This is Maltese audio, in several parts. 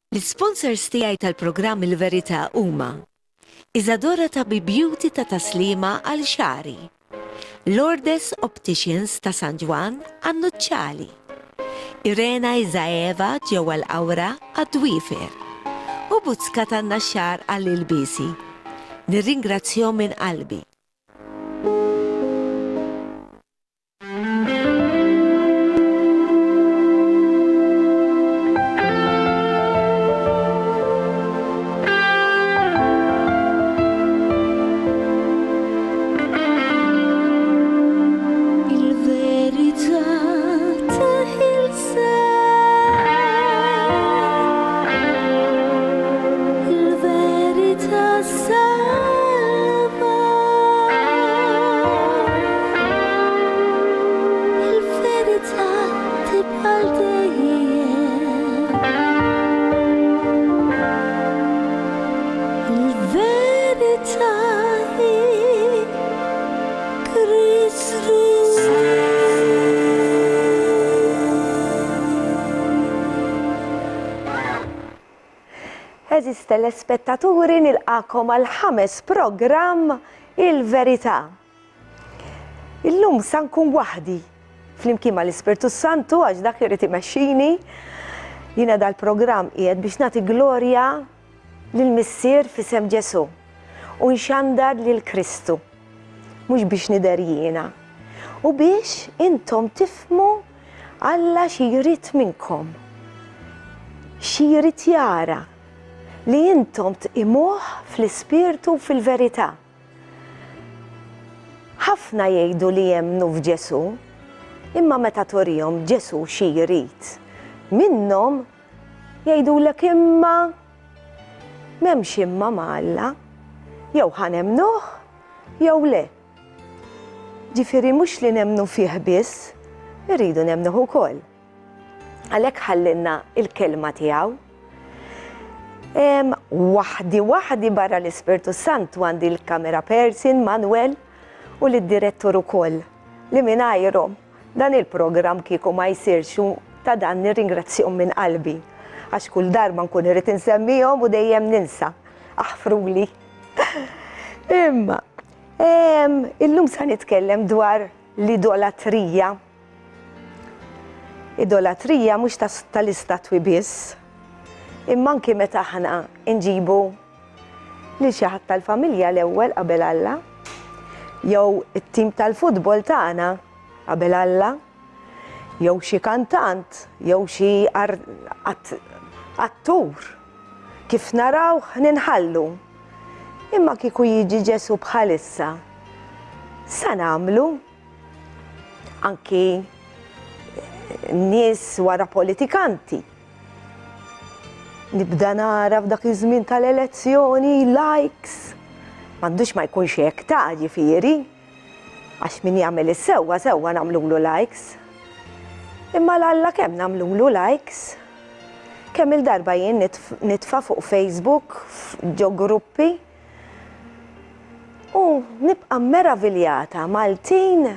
L-sponsors tiegħi tal-programm Il-Verità huma Iżadora ta' Beauty ta' taslima għal xari, Lourdes Opticians ta' San Ġwan għan-Nuċċali, Irena Izaeva ġewwa l-Awra għad-Dwifer u Buzzka tan-Naxxar għall-Ilbiesi. Nirringrazzjahom minn qalbi. Eżis telespettaturi nilqakom għal 5 programm Il-Verità. Illum sa nkun waħdi flimkien mal-Ispirtu Santu għax dak irid imexxini. Jiena dal-programm qiegħed biex nagħti glorja lill-Missier f'isem Ġesu u nxandar lil Kristu. Mhux biex nidher jiena. U biex intom tifhmu Alla xi jrid minnkom. Xi jrid jara li intom tqimuh fl-Ispirtu u fil-verità. Ħafna jgħidu li jemmnu f'Ġesu, imma meta torihom Ġesu xi jrid minnhom jgħidulek imma m'hemmx imma ma' Alla, jew ħanemnuh jew le. Ġifieri mhux li nemmnu fih biss, irridu nemmnuh ukoll. Għalhekk ħallilna il-kelma tiegħu. Waħdi barra l-Ispirtu Santu għandi l-kamera person Manuel u l-direttur ukoll li mingħajrhom dan il-programm kieku ma jsirx u ta' dan nirringrazzjahom minn qalbi għax kull darba nkun irid insemmihom u dejjem ninsa. Aħfruli. Imma illum se nitkellem dwar l-idolatrija. Idolatrija mhux tal-istatwi biss. Imma anke meta aħna nġibu li xi ħadd tal-familja l-ewwel qabel Alla, jew it-tim tal-futbol tagħna qabel Alla, jew xi kantant, jew xi attur. Kif narawh ninħallu. Imma kieku jiġi Ġesu bħalissa, sa nagħmlu anki nies wara politikanti. Nibda nara f'dak iż-żmien tal-elezzjoni likes. M'għandux ma jkunx hekk ta' ġifieri. Għax min jagħmel is-sewwa sewwa nagħmlulu likes. Imma l-Alla kemm nagħmlulu likes? Kemm il-darba jien nitfa' fuq Facebook ġo gruppi u nibqa' meraviljata Maltin.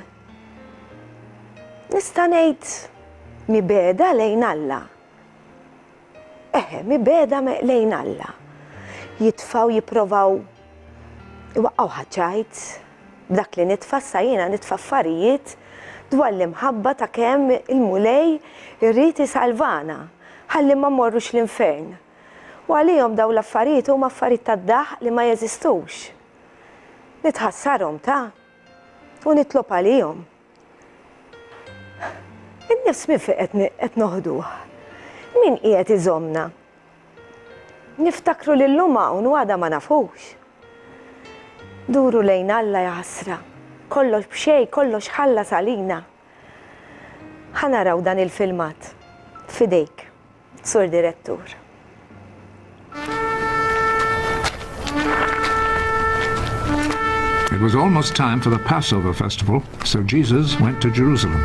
Nista' ngħid mibeda lejn Alla. Mibeda lejn Alla. Jitfaw jipprovaw iwaqqgħu ħaġajt b'dak li nitfa' jiena nitfa' affarijiet dwar l-imħabba ta' kemm il-mulej irrid isalvana ħalli ma mmorrux l-infern. U għalihom dawn l-affarijiet huma affarijiet tad-daħ li ma jeżistux. Nitħassarhom u nitlob għalihom. In-nifs min fejn qed noħduh. Min qiegħed iżommna? Niftakru lil lum hawn u għadha ma nafux. Duru lejn Alla ja ħasra. Kollox b'xejn, kollox ħallas għalina. Ħanaraw dan il-filmat. Fidejk, Sur Direttur. It was almost time for the Passover festival, so Jesus went to Jerusalem.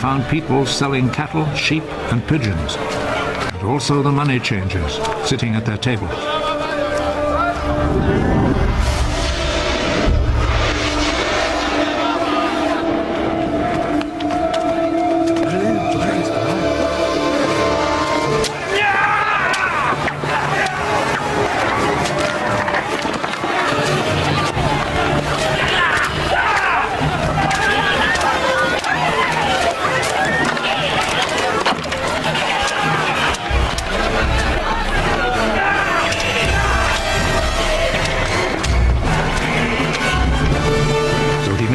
found people selling cattle, sheep, and pigeons, and also the money changers sitting at their tables.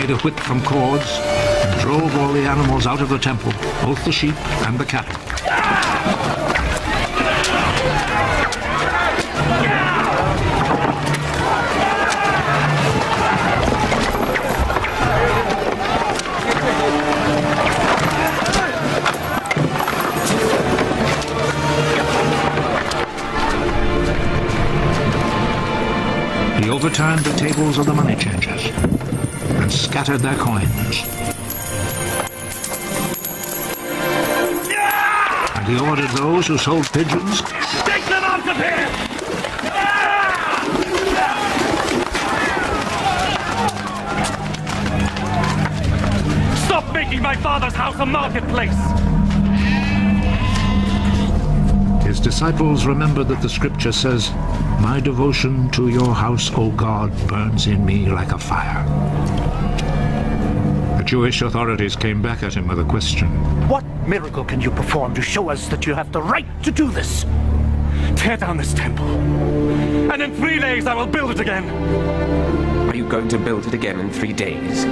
A whip from cords and drove all the animals out of the temple, both the sheep and the cattle. He overturned the tables of the money changers and scattered their coins. And he ordered those who sold pigeons, take them out of here! Stop making my father's house a marketplace! His disciples remembered that the scripture says, "My devotion to your house, O God, burns in me like a fire." The Jewish authorities came back at him with a question. What miracle can you perform to show us that you have the right to do this? Tear down this temple, and in 3 days I will build it again. Are you going to build it again in 3 days?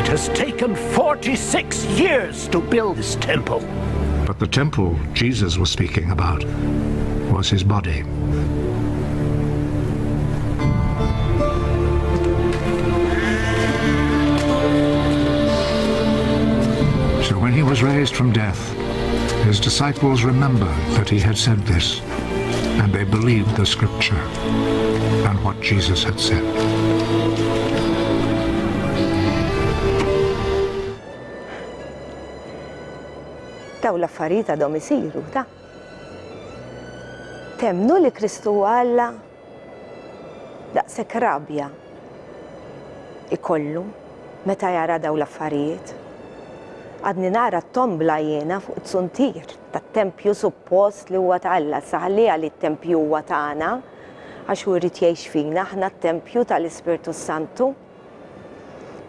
It has taken 46 years to build this temple. But the temple Jesus was speaking about was his body. So when he was raised from death, his disciples remembered that he had said this, and they believed the scripture and what Jesus had said. Daw l-affarijiet għadhom isiru, ta' temnu li Kristu Alla daqshekk rabja ikollu meta jara daw l-affarijiet. Għadni nara t-tombla jiena fuq it-suntir tat-tempju suppost li huwa ta' Alla, saħallija li t-tempju huwa tagħna għax hu jrid jgħix fina aħna t-tempju tal-Ispirtu Santu.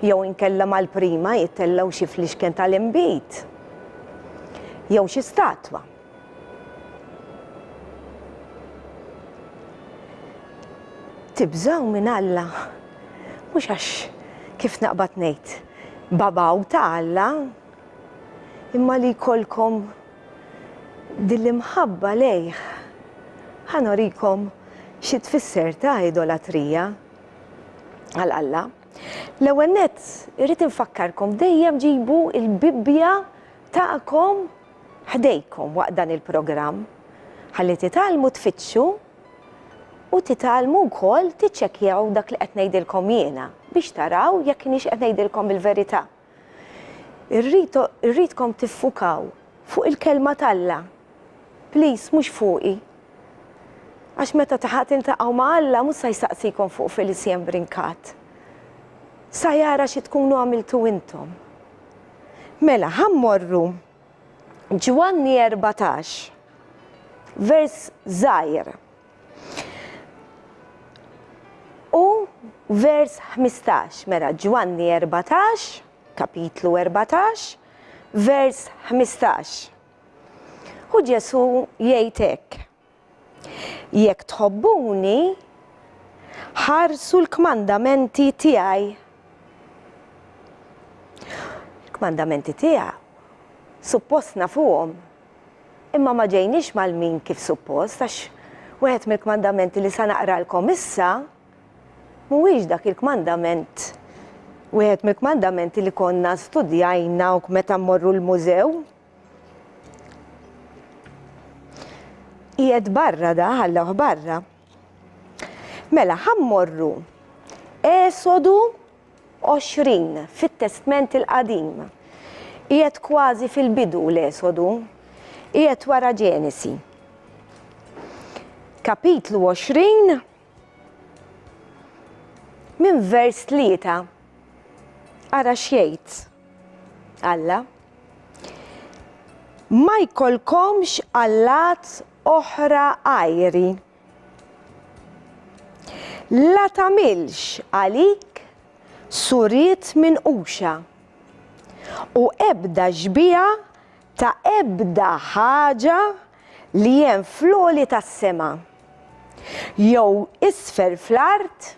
Jew inkella mal-prima jittellaw xi fliexken tal-inbit. Jew xi statwa. Tibżgħu minn Alla, mhux għax kif naqbad ngħid babaw ta' Alla, imma li jkollkom din l-imħabba lejh. Ħanorikom xi tfisser ta' idolatrija għal Alla. L-ewwel nett irrid infakkarkom dejjem ġibu l-Bibbja tagħkom ħdejkom waqt dan il-programm ħalli titgħallmu tfittxu u titgħallmu wkoll tiċċekkjaw dak li qed ngħidilkom jiena biex taraw jekk kienx qed ngħidilkom il-verità. Irridkom tiffukaw fuq il-kelma t'Alla. Please, mhux fuqi. Għax meta taħat intaqgħu ma' Alla mhux se jsaqsikom fuq Felicien Brinkat. Sa jara xi tkunu għamiltu intom. Mela, ħammorru Ġwanni 14, vers żgħir. U vers 15, mela Ġwanni 14, kapitlu 14, vers 15. U Ġesu jgħid hekk: jekk tħobbuni, ħarsu l-kmandamenti tiegħi. Il-kmandamenti tiegħi suppost nafuhom, imma ma ġejniex mal-min kif suppost, għax wieħed mill-kmandamenti li sa naqralkom issa mhuwiex dak il-kmandament. Wieħed mill-kmandamenti li konna studjajna u meta mmorru l-mużew. Qiegħed barra da, ħallewh barra. Mela ħammorru Esodu 20 fit-Testament il-Qadim. qiegħed kważi fil-bidu l-Esodu, qiegħed wara Ġenesi. Kapitlu 20 minn vers 3. Ara x'jgħid Alla. Ma jkollkomx allat oħra għajri. La tagħmilx għalik suriet minn quxa u ebda ġbija ta' ebda ħaġa li hemm fl-għoli tas-sema, jew isfel fl-art,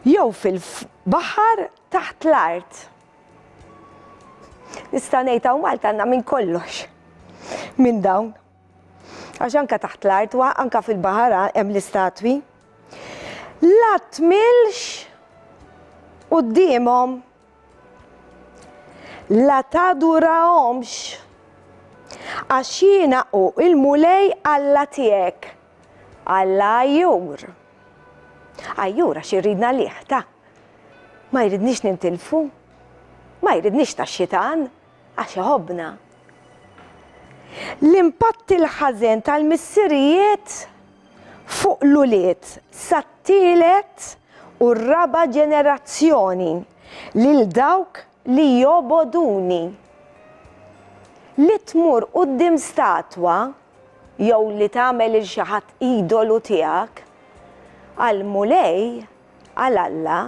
jew fil-baħar taħt l-art. Nista' ngħid hawn Malta għandna minn kollox minn dawn. Għax anke taħt l-art u anke fil-baħar hemm l-istatwi. La tmilx qudiemhom, la tadurawhomx, għax jingħaqu il-mulej Alla tiegħek, Alla Ajjur. Ajjur għax irridna liħ ta' ma jridniex nintilfu, ma jridniex tax-xitan għax iħobbna. L-impatt il-ħażen tal-missirijiet fuq l-uliet sat-tielet u r-raba' ġenerazzjoni lil dawk li joboduni. Li tmur quddiem statwa jew li tagħmel il xi ħadd idolu tiegħek għal mulej għal Alla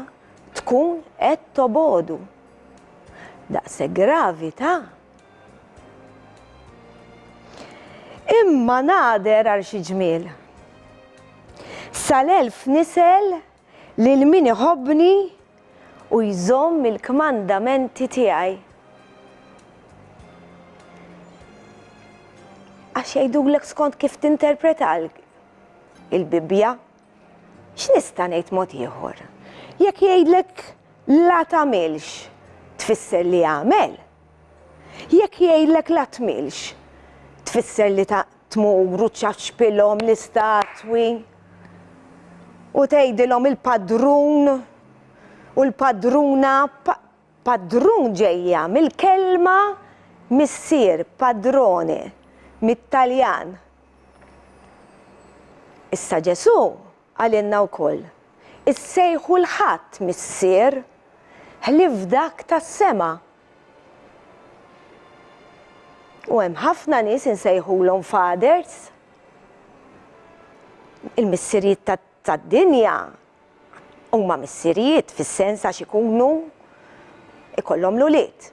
tkun qed tobodu. Daqshekk gravi ta'. Imma nader għal xi ġmiel. Sal-elf nisel lil min iħobbni u jżomm il-kmandamenti tiegħi. Għax jgħidulek skont kif tinterpreta il-Bibbja. X'nista' ngħid mod ieħor? Jekk jgħidlek la tagħmilx, tfisser li għamel. Jekk jgħidlek la tmilx, tfisser li tmuru tċaċpilhom l-istatwi u tgħidilhom il-padrun u l-padruna. Padrun ġejja mill-kelma missier, padrone, mit-Taljan. Issa Ġesu għalinna wkoll issejħu l-ħadd missier ħlief dak tas-sema. U hemm ħafna nies insejħulhom fathers. Il-missirijiet tad-dinja huma missirijiet fis-sens għax ikunu ikollhom l-ulied.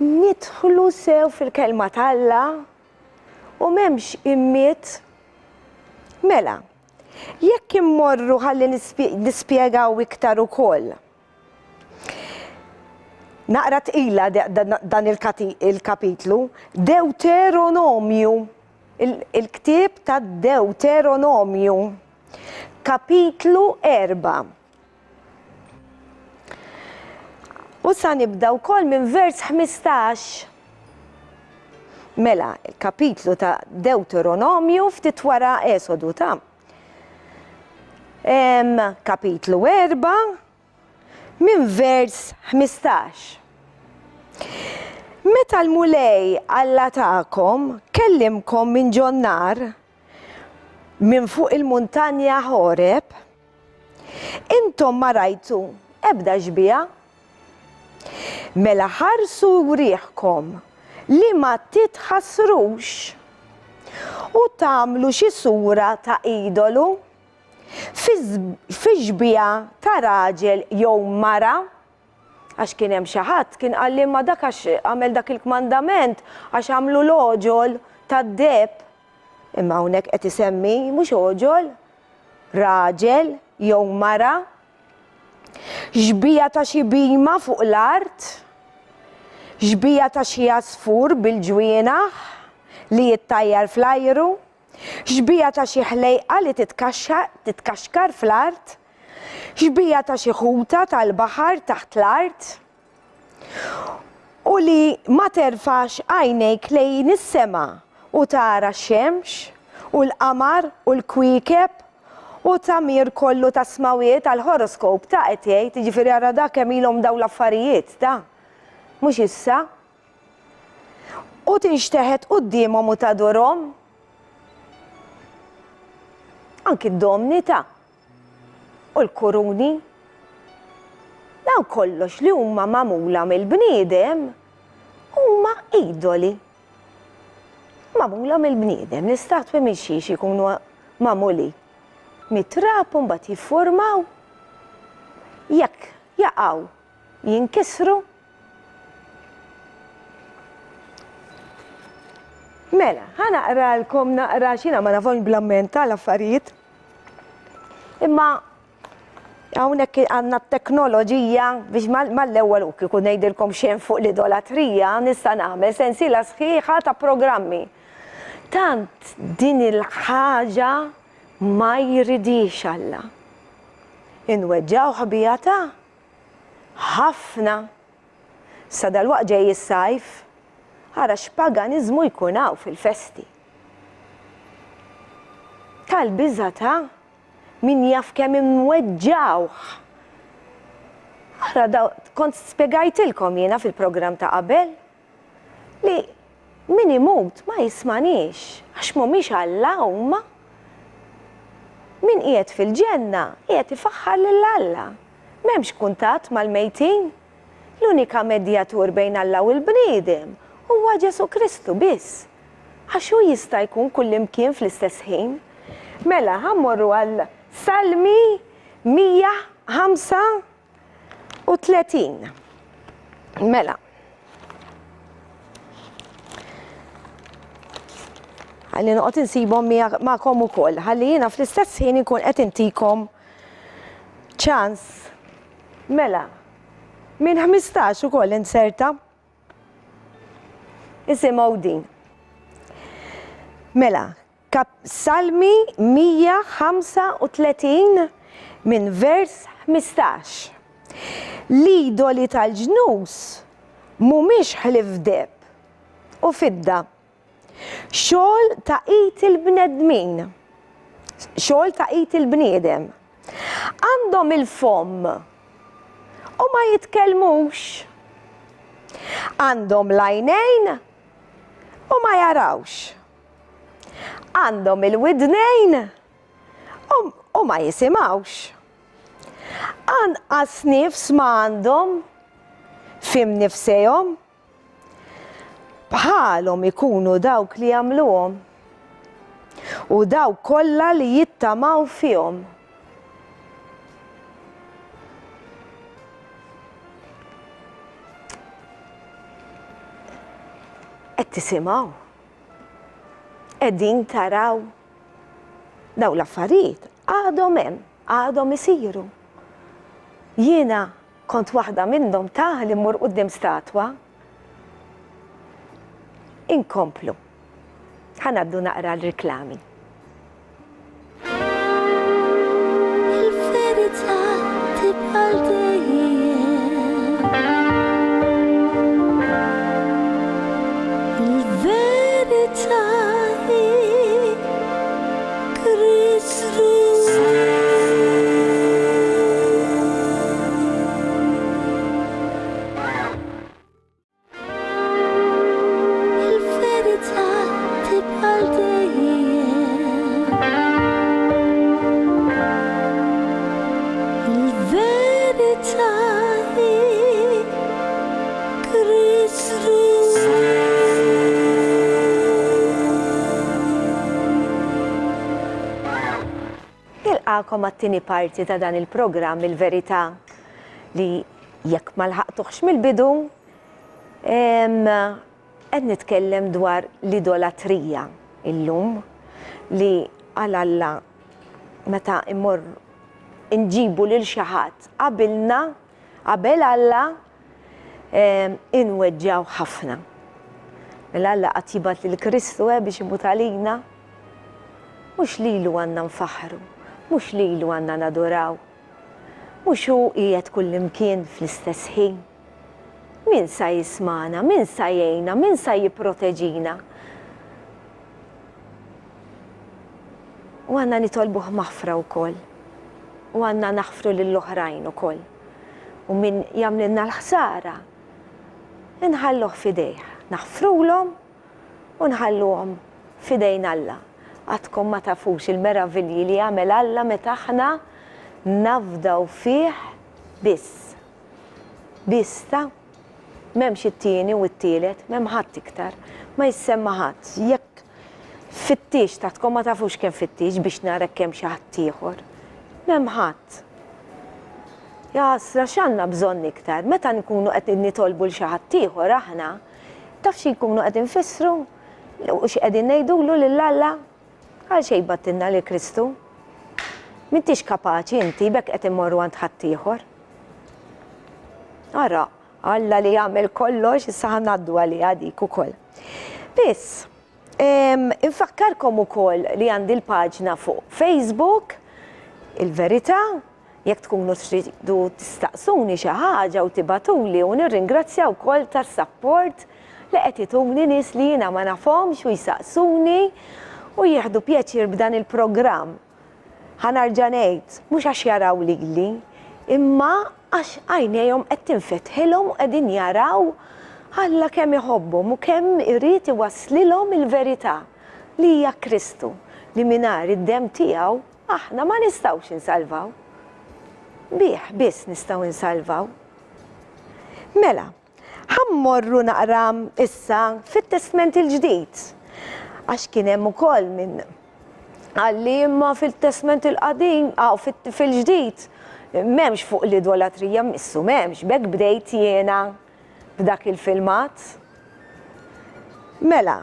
Nidħlu sew fil-kelma tal-Alla u m'hemmx immiet. Mela, jekk immorru ħalli nispjegaw iktar ukoll. Naqra tqila dan il-kapitlu, Deuteronomju, il-ktieb ta' Deuteronomju, kapitlu 4. U sa nibda wkoll minn vers 15. Mela, il-kapitlu ta' Deuteronomju ftit wara Esodu ta' kapitlu 4 minn vers 15. Meta l-mulej Alla tagħkom kellimkom minn ġonnar minn fuq il-muntanja Horeb, intom ma rajtu ebda ġbija. Mela ħarsu rieħkom li ma titħassrux u tagħmlu xi sura ta' idolu fi ġbija ta' raġel jew mara, għax kien hemm xi ħadd kien qal li ma dak għax għamel dak il-kmandament għax għamlu l-oġol tad-deb. Imma hawnhekk qed isemmi mhux oġol, raġel jew mara, ġbija ta' xi bima fuq l-art, ġbija ta' xi jasfur bil-ġwienaħ li jittajjar fl-ajru, ġbija ta' xi ħlejqa li titkaxkar fl-art, ġbija ta' xi ħuta tal-baħar taħt l-art, u li ma terfax għajnejk lejn is-sema u tara x-xemx u l-qamar u l-kwiekeb U tamir kollu ta' smawiet għal-horoskop ta' qed jiġifieri ara dak kemm ilhom daw l-affarijiet ta' mhux issa. U tinxteħed qudiemhom u tadorhom. Anki d-domni ta' u l-kuruni. Dawn kollox li huma magħmula mill-bniedem huma idoli. Magħmula mill-bniedem, l-istatwi mixiex ikunu magħmuli. Mitrab u mbagħad jiffurmaw. Jekk jaqgħu jinkisru. Mela, ħanaqralkom naqra xina ma nafhomx bl-ammenta l-affarijiet. Imma hawnhekk għandna t-teknoloġija biex mal-ewwel u kieku ngħidilkom xejn fuq l-idolatrija nista' nagħmel sensiela sħiħa ta' programmi. Tant din il-ħaġa ma jridix Alla. Inweġġaw ħbija ta' ħafna. Sa dalwaqt ġej is-sajf, ara x'paganiżmu jkun hawn fil-festi. Tal-biża ta' min jaf kemm imweġġawh. Ara kont spjegajtilkom jiena fil-programm ta' qabel li min imut ma jismanix għax mhumiex Alla huma. Min qiegħed fil-ġenna qiegħed ifaħħar lil Alla. M'hemmx kuntatt mal-mejtin. L-unika medjatur bejn Alla u l-bniedem huwa Ġesu Kristu biss. Għax hu jista' jkun kullimkien fl-istess ħin. Mela ħammorru għal Salmi 135. Mela. Ħalli noqgħod insibhom magħkom ukoll. Ħalli jiena fl-istess ħin ikun qed intikom ċans. Mela. Minn 15 ukoll inserta. Isimgħu din. Mela, Salmi 135 minn vers 15. L-idoli tal-ġnus mhumiex ħlief deb u fidda. Xogħol ta' id il-bnedmin. Xogħol ta' id il-bniedem. Għandhom il-fomm u ma jitkellmux. Għandhom l-għajnejn u ma jarawx. Għandhom il-widnejn u ma jisimgħux. Anqas nifs ma għandhom fim nifsejhom. Bħalhom ikunu dawk li jagħmluhom u dawk kollha li jittamaw fihom. Qed tisimgħu? Qegħdin taraw? Dawn l-affarijiet għadhom hemm, għadhom isiru. Jiena kont waħda minnhom ta' li mmur quddiem statwa. Inkomplu. Ħanaddu naqra l-riklami. Il-verità tibqa' dejjem. Il-verità hi Kristu. Nilqakom għat-tieni parti ta' dan il-programm il-verità li jekk ma lħaqtuhx mill-bidu qed nitkellem dwar l-idolatrija illum li għal Alla meta immur inġibu lil xi ħadd qabilna qabel Alla inweġġaw ħafna. Mela Alla qatt jibgħat lil Kristu biex imut għalina. Mhux lilu għandna nfaħru, mhux lilu għandna nadoraw, mhux hu qiegħed kullimkien fl-istess ħin. Min sa jismana, min sa jgħinna, min sa jipproteġina. U għanna nitolbuh maħfra wkoll. U għanna naħfru lill-oħrajn ukoll. U min jagħmlilna l-ħsara, inħalluh fidejh. Naħfrulhom u nħalluhom fidejn Alla. Għadkom ma tafux il-meravilji li jagħmel Alla meta aħna nafdaw fih biss. Biss ta' m'hemmx it-tieni u t-tielet, m'hemm ħadd iktar, ma jissemma ħadd. Jekk fittix taħtkom ma tafux kemm fittix biex nara kemm xi ħadd ieħor. M'hemm ħadd. Jasra x'għandna bżonn iktar, meta nkunu qed nitolbu l xi ħadd ieħor aħna, taf xi jkunu qed infissru u x'qegħdin ngħidulu lil Alla għal xejn battilna lil Kristu. M'intix kapaċi inti bekk qed immorru għand ħadd ieħor. Ara, Alla li jagħmel kollox issa ħannaddu għalih dik ukoll. Biss, infakkarkom ukoll li għandi l-paġna fuq Facebook, il-Verità, jekk tkunu tridu tistaqsuni xi ħaġa u tibatuli u nirringrazzja wkoll tas-support li qed ituni nies li jiena ma nafhomx u jsaqsuni u jieħdu pjaċir b'dan il-programm. Ħanarġa' ngħid, mhux għax jaraw lili, imma għax għajnejhom qed tinfetħilhom u qegħdin jaraw Alla kemm iħobbhom u kemm irid iwasslilhom il-verità li hija Kristu li mingħajr id-demm tiegħu aħna ma nistgħux insalvaw. Bih biss nistgħu insalvaw. Mela, ħammorru naqra issa fit-Testament il-ġdid. Għax kien hemm ukoll minn għalli imma fil-Testament il-qadim, fil-ġdid, m'hemmx fuq l-idolatrija missu, m'hemmx, bekk bdejt jiena b'dak il-filmat. Mela,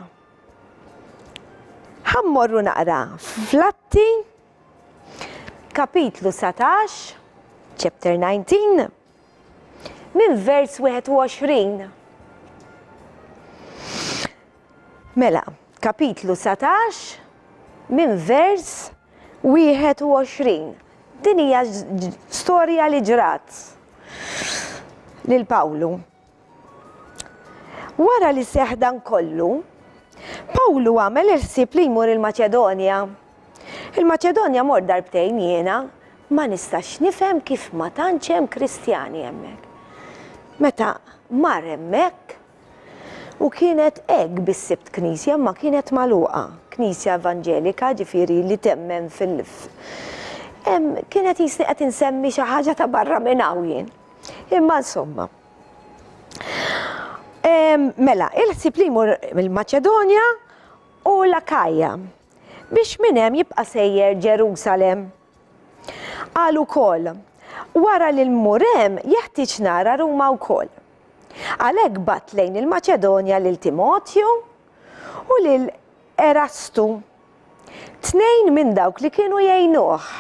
ħammorru naqra fl-Atti, kapitlu 17, chapter 19, minn vers 21. Mela, kapitlu 17, minn vers 21. Din hija storja li ġrat lil Pawlu. Wara li seħ dan kollu, Pawlu għamel il-ħsieb li jmur il-Maċedonja. Il-Maċedonja mor darbtejn jiena, ma nistax nifhem kif ma tantx hemm Kristjani hemmhekk. Meta mar hemmhekk u kienet hekk bis-sibt knisja ma kienet magħluqa, Knisja Evanġelika ġifieri li temmen kienet jisni qed insemmi xi ħaġa ta' barra minn hawn jien. Imma insomma. Mela, il-ħsieb li jmur il-Maċedonja u l-Akajja biex minn hemm jibqa' sejjer Ġerusalemm. Qal ukoll, wara li l-mur hemm jeħtieġ nara Ruma wkoll. Għalhekk batt lejn il-Maċedonja lil Timotju u lil Erastu, tnejn minn dawk li kienu jgħinuh.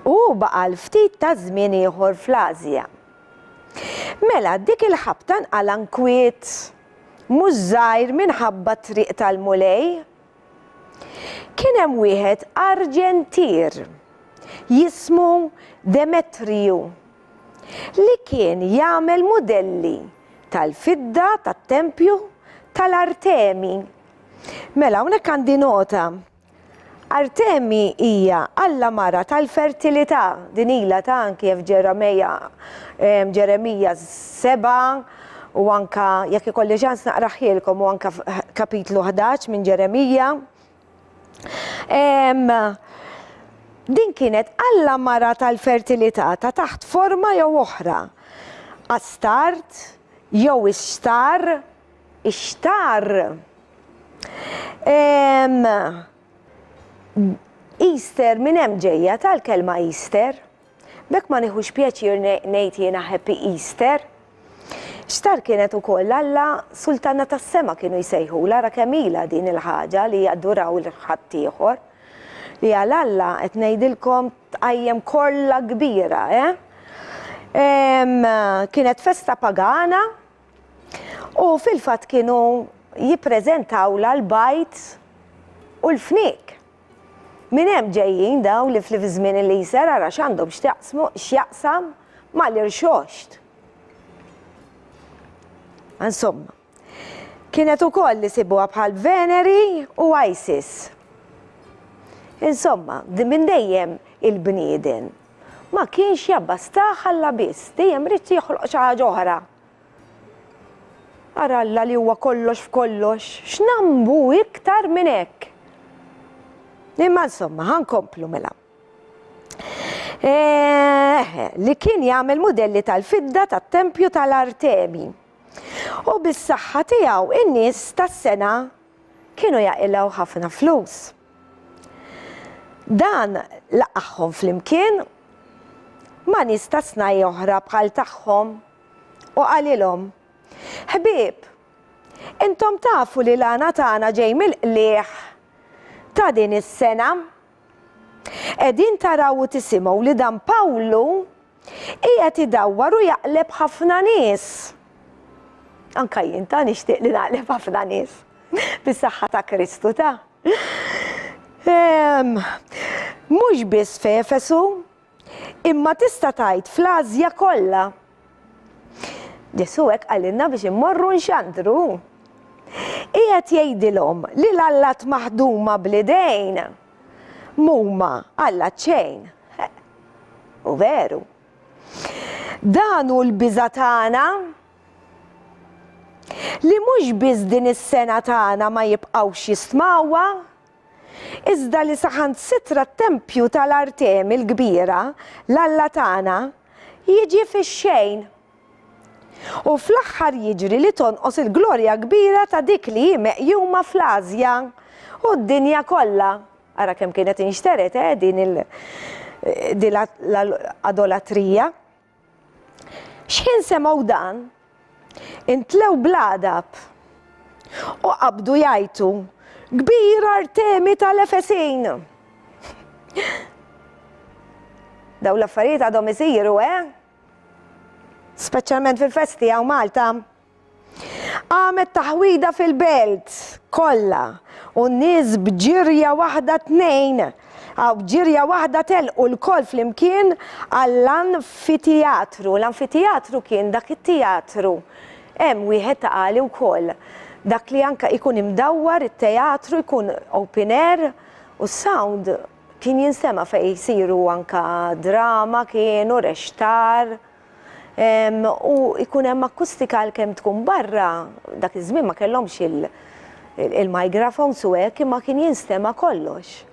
U baqa' ftit ta' żmien ieħor fl-Asja. Mela dik il-ħabta nqala nkwiet mhux żgħir minħabba triq tal-mulej. Kien hemm wieħed Arġentir jismu Demetriju li kien jagħmel mudelli tal-fidda tat-tempju tal-Artemi. Mela hawnhekk għandi nota. Artemi hija Alla mara tal-fertilità, din ilha ta' anke Ġeremija 7 u anka jekk ikolli ċans naqra ħielkom u anka kapitlu 11 minn Ġeremija. Din kienet Alla mara tal-fertilità ta' taħt forma jew oħra. Astart jew ixtar. Easter minn hemm ġejja tal-kelma Easter. Bekk ma nieħux pjaċir ngħid jiena Happy Easter. Xtar kienet ukoll Alla Sultana tas-Sema kienu jsejħula ra kemm ilha din il-ħaġa li jadduraw il-ħadd ieħor. Li għal Alla qed ngħidilkom tqajjem korla kbira, Kienet festa pagana u fil-fatt kienu jippreżentawla l-bajt u l-fniek. Min hemm ġejjin dawn li fl-żmien li jsir ara x'għandhom x'jaqsam mal-irxoxt. Insomma, kienet ukoll li sibuha bħal Veneri u Isis. Insomma, minn dejjem il-bniedem ma kienx jabbastaħ Alla biss, dejjem rrid joħloq xi ħaġa oħra. Ara Alla li huwa kollox f'kollox, x'nambu iktar minn hekk. Imma insomma, ħankomplu mela. Li kien jagħmel mudelli tal-fidda tat-tempju tal-Artemi. U bis-saħħa tiegħu in-nies tas-sena kienu jaqilgħu ħafna flus. Dan laqgħhom flimkien ma nies ta' snaj oħra bħal tagħhom u qalilhom: ħbieb, intom tafu li l-għana tagħna ġej mill-qlieħ ta' din is-sena? Qegħdin taraw u tisimgħu li dan Pawlu qiegħed idawwar u jaqleb ħafna nies. Anka jien ta' nixtieq li naqleb ħafna nies bis-saħħa ta' Kristu ta'. Mhux biss f'Efesu, imma tista' tgħid fl-Asja kollha. Ġesu hekk qalilna biex immorru nxandru. Qiegħed jgħidilhom li l-allat maħduma bl-idejn mhuma alla ċejn. U veru. Dan hu l-biża' tagħna li mhux biss din is-sena tagħna ma jibqgħux jistmawha, iżda li saħansitra t-tempju tal-Artemi l-kbira, l-Alla tagħna, jiġi fix-xejn. U fl-aħħar jiġri li tonqos il-glorja kbira ta' dik li meqjuma fl-Asja u d-dinja kollha. Ara kemm kienet inxteret din l-adolatrija. X'kien semgħu dan? Intlew bl-adab u qabdu jgħidu: kbira Artemi tal-Efesin. Daw l-affarijiet għadhom isiru, speċjalment fil-festi għaw Malta. Għamet taħwida fil-belt kollha u n-nies bġirja waħda tnejn għaw bġirja waħda telqu l-koll flimkien għall-anfiteatru. L-anfiteatru kien dak it-teatru. Hemm wieħed taqali wkoll. Dak li anka ikun imdawwar, it-teatru jkun open air u sound kien jinstema fejn jsiru anka drama, kienu rextar. U ikun hemm akustika kemm tkun barra, dak iż-żmien ma kellhomx il-mikrofons u hekk imma kien jinstema kollox.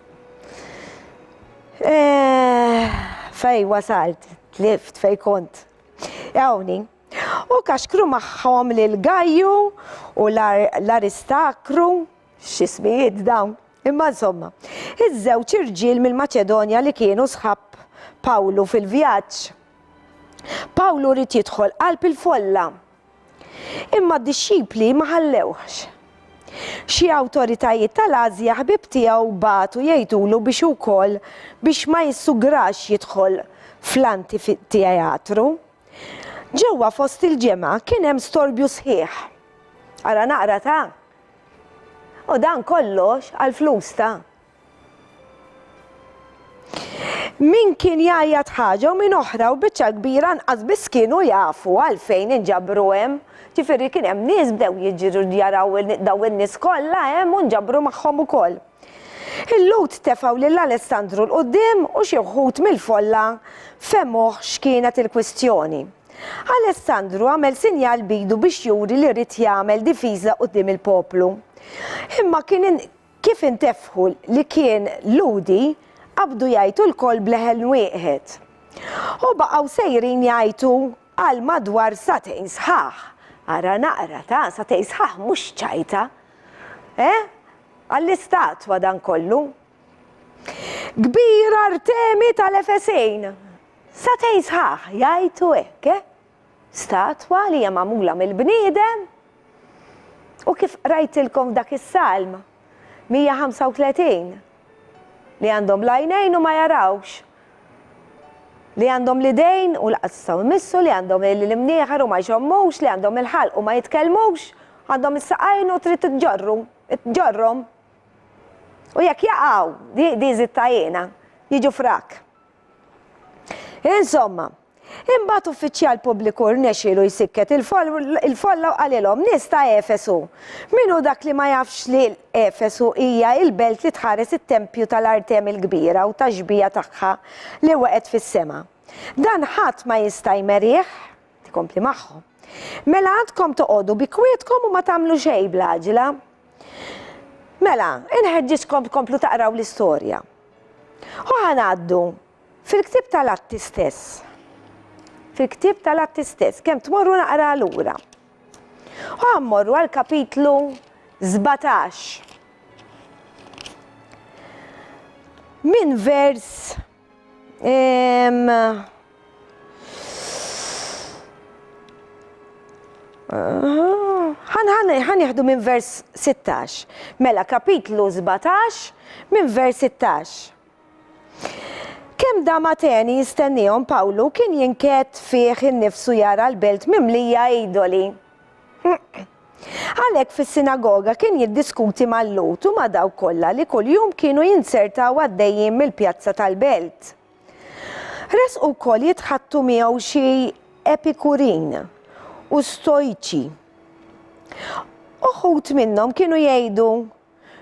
Fej wasalt, tlift fej kont. Jawni. U kaxkru magħhom lil Gajju u l-Aristakru, x'ismijiet dawn. Imma insomma, iż-żewġ irġiel mill-Maċedonja li kienu sħab Pawlu fil-vjaġġ. Pawlu rrid jidħol qalb il-folla, imma d-dixxipli ma ħallewx. Xi awtoritajiet tal-Asja ħbieb tiegħu batu jgħidulu biex ukoll biex ma jissugrax jidħol fl-anfiteatru. Ġewwa fost il-ġimgħa kien hemm storbju sħiħ. Ara naqra ta'. U dan kollox għall-flus ta'. Min kien jgħajjat ħaġa u min oħra u biċċa kbira nqas biss kienu jafu għalfejn inġabru hemm. Ġifieri kien hemm nies bdew jiġru jaraw daw in-nies kollha hemm u nġabru magħhom ukoll. Il-lut tefgħu lil Alessandru l-qudiem u xi wħud mill-folla femuh x'kienet il-kwistjoni. Alessandru għamel sinjal bidu biex juri li rrid jagħmel difiża quddiem il-poplu. Imma kif intefħu li kien ludi qabdu jgħidu l-koll bleħel wieħed. U baqgħu sejrin jgħidu għal madwar satejn sħaħ. Ara naqra ta' satejn sħaħ mhux ċajta. Għall-istatwa dan kollu. Kbira Artemi tal-Efesejn. Satejn sħaħ jgħidu hekk, statwa li hija magħmula mill-bniedem. U kif rajtilkom f'dak is-salm 135 li għandhom l-għajnejn u ma jarawx. Li għandhom l-idejn u laqas jistgħu jmissu, li għandhom l-imnieħar u ma jxommux, li għandhom il-ħalq u ma jitkellmux, għandhom is-saqajn u trid tġorrom. U jekk jaqgħu di żittajjena, jiġu frak. Insomma, Imbagħad uffiċjal pubbliku rnexxielu jsikket il-folla u qalilhom nies ta' Efesu. Minu dak li ma jafx li Efesu hija il-belt li tħares it-tempju tal-Artemi l-kbira u tax-xbija tagħha li waqgħet fis-sema. Dan ħadd ma jista' jmerih, tikompli magħhom. Mela għandkom toqogħdu bi kwietkom u ma tagħmlu xejn bl-għaġla. Mela, inħeġġiskom tkomplu taqraw l-istorja. U ħanaddu fil-ktib tal-Atti stess. Fil-ktib tal-Atti stess, kemm tmorru naqra lura. U ħammorru għal kapitlu 17. Min vers ħanieħdu minn vers 16. Mela kapitlu 17 minn vers 16. Kemm damateni jistennihom Pawlu kien jinket fih innifsu jara l-belt mimlija idoli. Għalhekk fis-sinagoga kien jiddiskuti mal-Lut u ma' dawk kollha li kuljum kienu jinsertaw għaddejjin mill-pjazza tal-belt. Resqu wkoll jitħattu miegħu xi epikurin u stoiċi. Uħud minnhom kienu jgħidu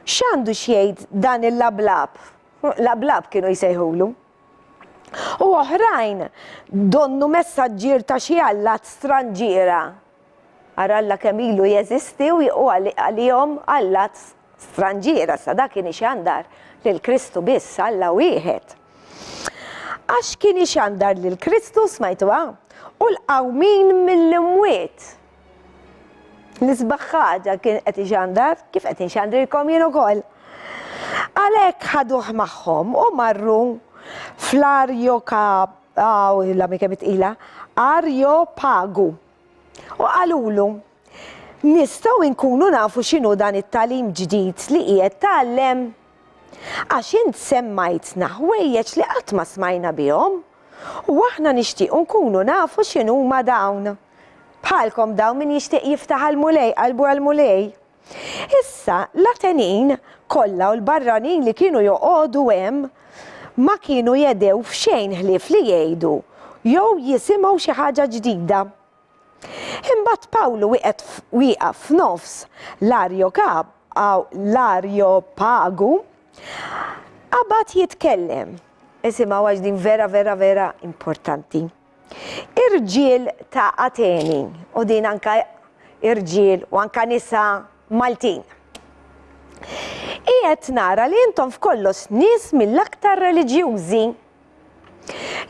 x'għandu x'jgħid dan il-lablab. Lablab kienu jsejħulu. U oħrajn donnu messaġġier ta' xi allat stranġiera. Ara Alla kemm ilu jeżisti u għalihom allat stranġiera sa dak kien ixandar lil Kristu biss Alla wieħed. Għax kien ixandar lil Kristu smajtuha u l-qawmin mill-imwiet. L-isbaħ ħaġa kien qed ixandar kif qed inxandrilkom jien ukoll. Għalhekk ħaduh magħhom u marru Areopagu. U qalulu, nistgħu nkunu nafu x'inhu dan it-tagħlim ġdid li qiegħed tgħallem. Għax int semmajtna ħwejjeġ li qatt ma smajna bihom u aħna nixtiequ nkunu nafu x'inhuma dawn. Bħalkom dawn min jixtieq jiftaħ qalbu għall-mulej. Issa l-Atenin kollha u l-barranin li kienu joqogħdu hemm ma kienu jedew f'xejn ħlief li jgħidu jew jisimgħu xi ħaġa ġdida. Imbagħad Pawlu wieqaf f'nofs l-Areopagu qabad jitkellem. Isimgħu għax din vera importanti. Irġiel ta' Ateni u din anka irġiel u anka nisa Maltin. Qiegħed nara li intom f'kollox nies mill-aktar reliġjużi.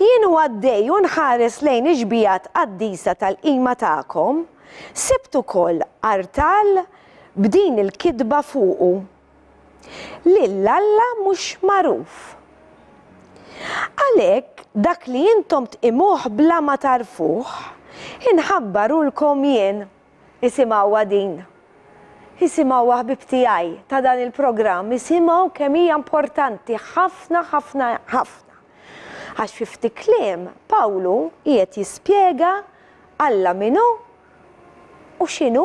Jien għaddej u nħares lejn iġbijat qaddisa tal-qima tagħkom, sibt ukoll artal b'din il-kidba fuqu. Lill-Alla mhux magħruf. Għalhekk dak li intom tqimuh bla ma tarfuh, inħabbarulkom jien isimgħuha din. Isimgħu ħbib tiegħi ta' dan il-programm, isimgħu kemm hija importanti ħafna. Għax fi ftit kliem Pawlu qiegħed jispjega Alla minnu u x'inhu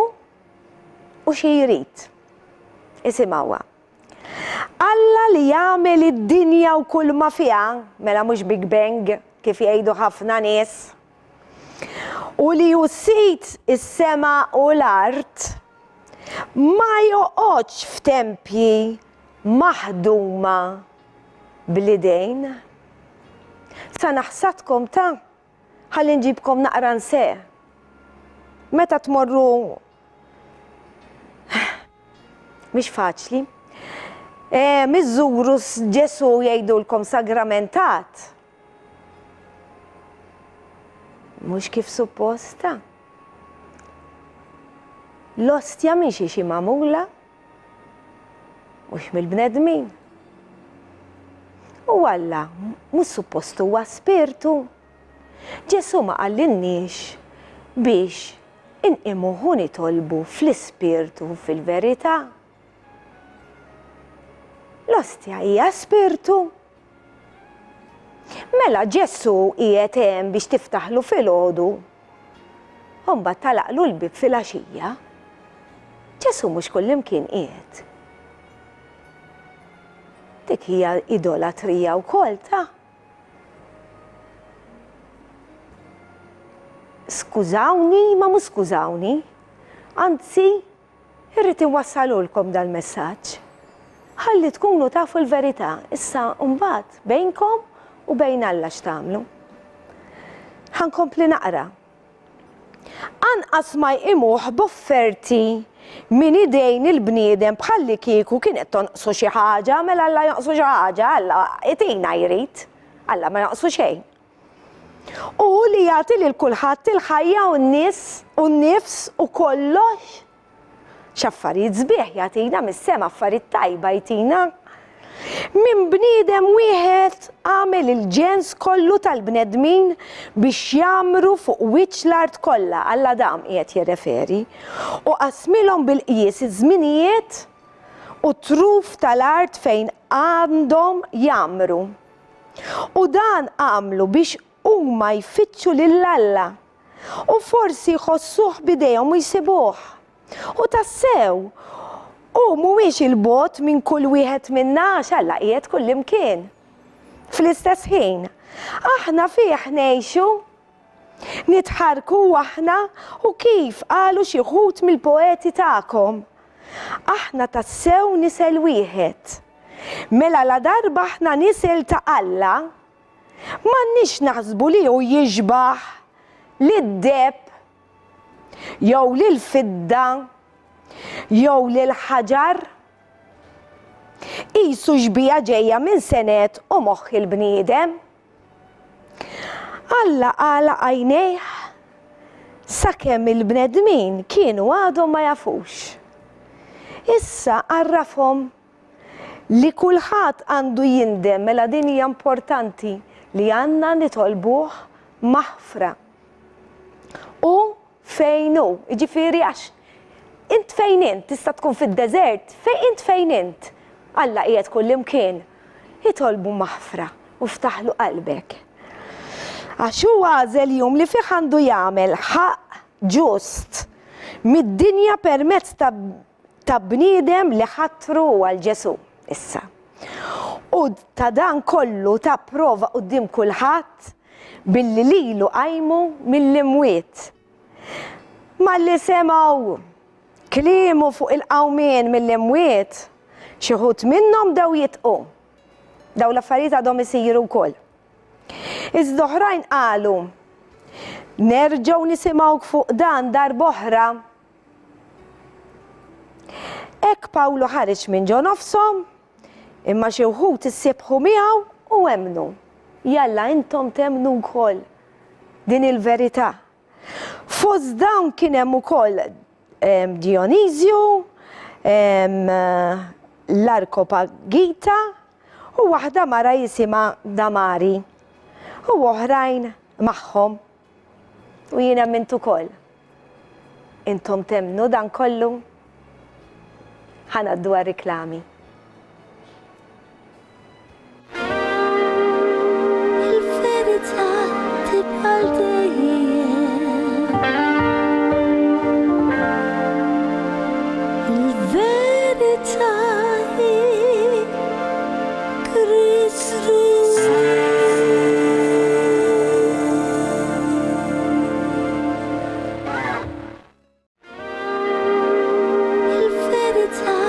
u xi jrid. Isimgħuha. Alla li jagħmel id-dinja u kull ma fiha, mela mhux Big Bang kif jgħidu ħafna nies. U li jussit is-sema u l-art ma joqgħodx f'tempji maħduma bl-idejn. Sa naħsatkom ta' ħalli nġibkom naqra nseh. Meta tmorru mhix faċli. Miżżuru Ġesu jgħidulkom sagramentat. Mhux kif supposta. L-ostja mhix xi magħmula mhux mill-bnedmin. U Alla mhux suppost huwa spirtu. Ġesu ma qallinniex biex inqimuh u nitolbu fl-ispirtu fil-verità. L-ostja hija spirtu. Mela Ġesu qiegħed hemm biex tiftaħlu filgħodu. U mbagħad talaqlu l-bib fil-għaxija. Ġesu mhux kullimkien qiegħed. Dik hija idolatrija wkoll ta'. skużawni ma mhux skużawni, anzi irrid inwassalulkom dal-messaġġ. Ħalli tkunu tafu l-verità, issa mbagħad bejnkom u bejn Alla x'tagħmlu. Ħankompli naqra. Anqas ma jqimuh b'offerti min idejn il-bniedem bħalli kieku kienet tonqsu xi ħaġa, mela Alla jonqsu xi ħaġa, Alla itina jrid, Alla ma jonqsu xejn. U li jagħti lil kulħadd il-ħajja u n-nies u n-nifs u kollox. X'affarijiet sbieħ jagħtina mis-sema, affarijiet tajba jtina. Min bniedem wieħed għamel il-ġens kollu tal-bnedmin biex jamru fuq wiċċ l-art kollha, Alla dam qiegħed jirreferi, u qasmilhom bil-qies iż-żminijiet u truf tal-art fejn għandhom jamru. U dan għamlu biex huma jfittxu lil Alla u forsi jħossuh bidejhom u jsibuh. U tassew, u mhuwiex il-bot minn kull wieħed minna x'Alla qiegħed kullimkien. Fl-istess ħin, aħna fih ngħixu, nitħarku aħna u kif qalu xi wħud mill-poeti tagħkom. Aħna tassew nisel wieħed. Mela la darba aħna nisel ta' Alla, m'għandniex naħsbu li hu jiġbaħ lid-deb jew lil-fidda jew lil-ħaġar. Qisu xbija ġejja minn senet u moħħ il-bniedem. Alla qala għajnejh sakemm il-bnedmin kienu għadhom ma jafux. Issa għarrafhom li kulħadd għandu jindem, mela din hija importanti li għandna nitolbuh maħfra. U fejn hu, jiġifieri għax int fejn int, tista' tkun fid-deżert, fejn int. Alla qiegħed kullimkien, jitolbu maħfra u ftaħlu qalbek. Għax hu għażel jum li fih għandu jagħmel ħaq ġust mid-dinja permezz ta' bniedem li ħattru għal Ġesu issa. U ta' dan kollu ta' prova quddiem kulħadd billi lilu qajmu mill-imwiet. Malli semgħu kliemu fuq il-qawmien mill-imwiet, xi wħud minnhom daw jitqu. Daw l-affarijiet għadhom isiru wkoll. Iżda oħrajn qalu nerġgħu nisimgħu fuq dan darb'oħra. Hekk Pawlu ħareġ minn ġo nofshom, imma xi wħud issibħu miegħu u emnu. Jalla intom temnu wkoll din il-verità. Fost dawn kien hemm ukoll Dionizju, l-Arkopagita u waħda mara jisimha Damari u oħrajn magħhom. U jiena mint ukoll. Intom temnu dan kollu? Ħanaddu għar-riklami. Il-verità tibqa' dejjem. Il-verità hi Kristu. Il-verità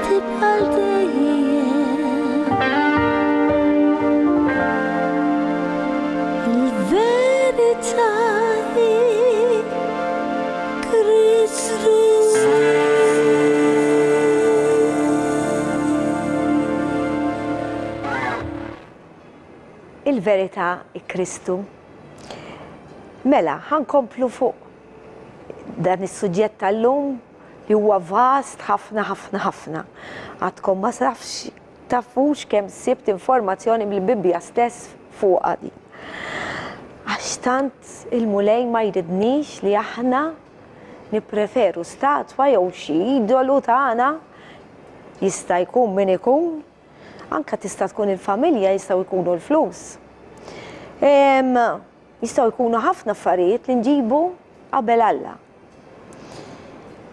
tibqa' dejjem. Il-verità hi Kristu. Il-verità hi Kristu. Mela, ħankomplu fuq dan is-suġġett tal-lum li huwa vast ħafna ħafna ħafna. Għadkom ma tafux kemm sibt informazzjoni mill-Bibbja stess fuqha din. Għax tant il-mulej ma jridniex li aħna nippreferu statwa jew xi idolu tagħna, jista' jkun min ikun, anke tista' tkun il-familja, jistgħu jkunu l-flus. Jistgħu jkunu ħafna affarijiet li nġibu qabel Alla.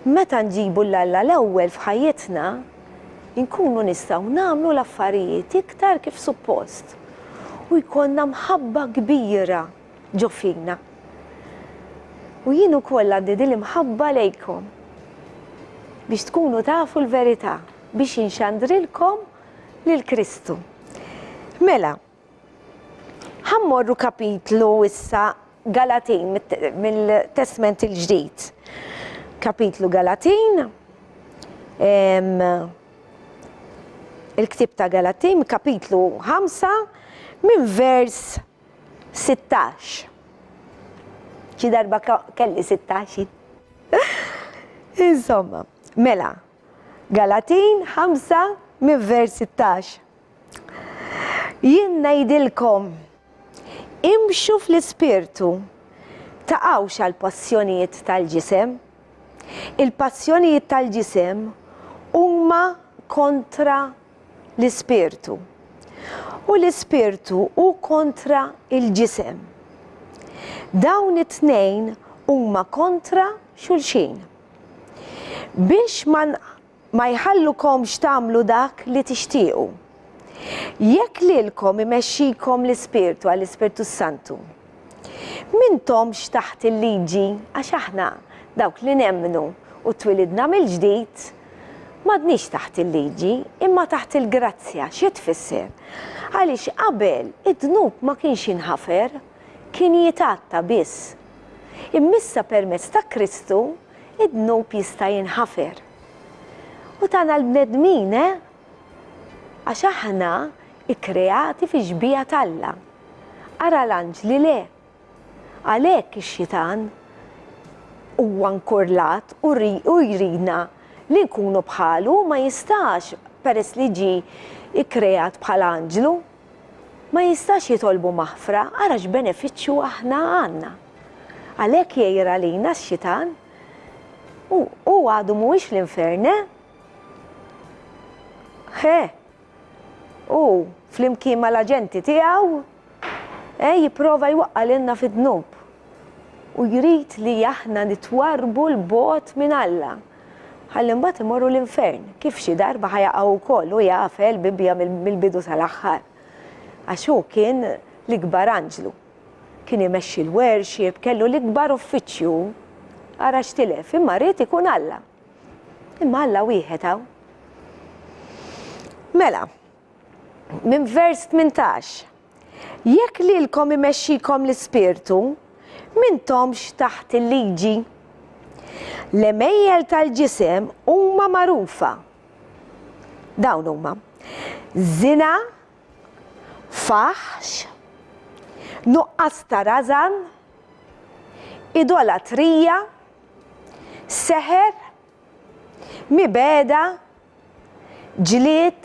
Meta nġibu l-Alla l-ewwel f'ħajjitna, nkunu nistgħu nagħmlu l-affarijiet iktar kif suppost u jkollna mħabba kbira ġo fina. U jien ukoll għandi din imħabba lejkom biex tkunu tafu l-verità, biex inxandrilkom lil Kristu. Mela, ħammorru kapitlu issa Galatin mill-Testament il-ġdid. Kapitlu Galatin, il-ktib ta' Galatin, kapitlu 5, minn vers 16. Xi darba kelli 16. Insomma, mela, Galatin 5 minn vers 16. Jien ngħidilkom, imxu fl-ispirtu, taqgħux għal passjonijiet tal-ġisem. Il-passjonijiet tal-ġisem huma kontra l-ispirtu. U l-ispirtu hu kontra il-ġisem. Dawn it-tnejn huma kontra xulxin. Biex ma jħallukomx tagħmlu dak li tixtiequ. Jekk lilkom imexxikom l-Ispirtu għall-Ispirtu Santu, m'intomx taħt il-liġi għax aħna dawk li nemmnu u twilidna mill-ġdid m'għadniex taħt il-liġi imma taħt il-grazzja. Xi tfisser? Għaliex qabel id-dnub ma kienx inħafer, kien jitatta biss. Immissa permezz ta' Kristu id-dnub jista' jinħafer. U tagħna l-bnedmin, għax aħna ikkreati fi ġbija tal-Alla. Ara l-anġli le. Għalhekk ix-xitan huwa nkurlat u jridna li nkunu bħalu ma jistax peress li ġi ikkreat bħal anġlu. Ma jistax jitolbu maħfra, ara x'benefiċċju aħna għandna. Għalhekk jgħira lina x-xitan u għadu mhuwiex l-infern. U flimkien mal-aġenti tiegħu jipprova jwaqqalilna fid-dnub. U jrid li aħna nitwarbu l-bogħod minn Alla. Ħalli mbagħad imorru l-infern. Kif xi darba ħajaqgħu wkoll u jaqfel Bibja mill-bidu tal-aħħar. Għax hu kien l-ikbar anġlu. Kien imexxi l-worship, kellu l-ikbar uffiċċju. Ara x'tilef, imma rrid ikun Alla. Imma Alla wieħed hawn. Mela, minn vers 18. Jekk lilkom imexxikom l-Ispirtu, m'intomx taħt il-liġi. L-emejjel tal-ġisem huma magħrufa. Dawn huma żina, faħx, nuqqas ta' rażan, idolatrija, seħer, mibeda, ġlied,